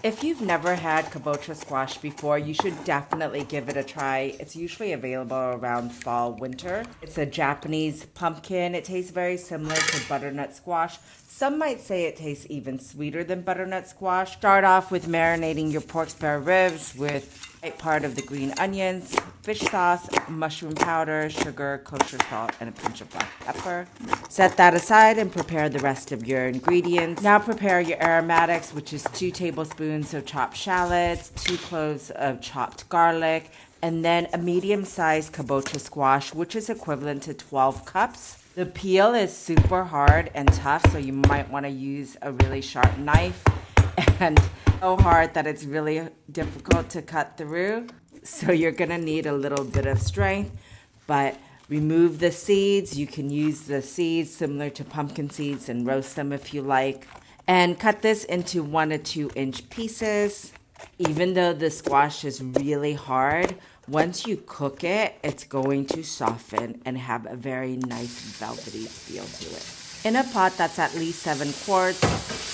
If you've never had kabocha squash before, you should definitely give it a try. It's usually available around fall, winter. It's a Japanese pumpkin. It tastes very similar to butternut squash. Some might say it tastes even sweeter than butternut squash. Start off with marinating your pork spare ribs with part of the green onions, fish sauce, mushroom powder, sugar, kosher salt, and a pinch of black pepper. Set that aside and prepare the rest of your ingredients. Now prepare your aromatics, which is 2 tablespoons of chopped shallots, 2 cloves of chopped garlic, and then a medium-sized kabocha squash, which is equivalent to 12 cups. The peel is super hard and tough, so you might want to use a really sharp knife, and so hard that it's really difficult to cut through. So you're gonna need a little bit of strength, but remove the seeds. You can use the seeds similar to pumpkin seeds and roast them if you like. And cut this into 1 to 2 inch pieces. Even though the squash is really hard, once you cook it, it's going to soften and have a very nice velvety feel to it. In a pot that's at least 7 quarts,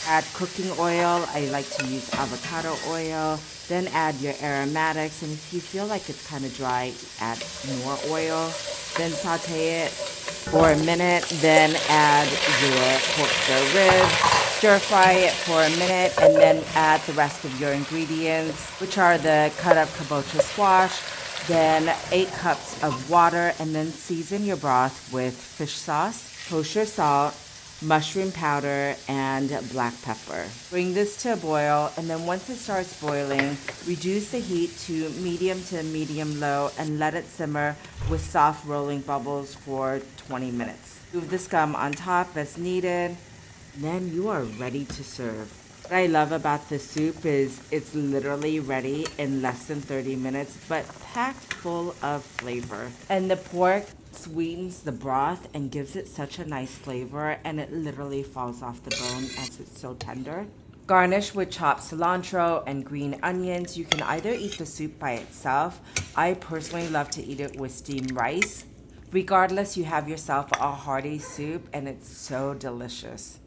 add cooking oil. I like to use avocado oil. Then add your aromatics, and if you feel like it's kind of dry, add more oil. Then saute it for a minute. Then add your pork spare ribs. Stir fry it for a minute, and then add the rest of your ingredients, which are the cut up kabocha squash. Then 8 cups of water, and then season your broth with fish sauce, kosher salt, mushroom powder, and black pepper. Bring this to a boil, and then once it starts boiling, reduce the heat to medium low and let it simmer with soft rolling bubbles for 20 minutes. Move the scum on top as needed. Then you are ready to serve. What I love about this soup is it's literally ready in less than 30 minutes, but packed full of flavor. And the pork sweetens the broth and gives it such a nice flavor, and it literally falls off the bone as it's so tender. Garnish with chopped cilantro and green onions. You can either eat the soup by itself. I personally love to eat it with steamed rice. Regardless, you have yourself a hearty soup, and it's so delicious.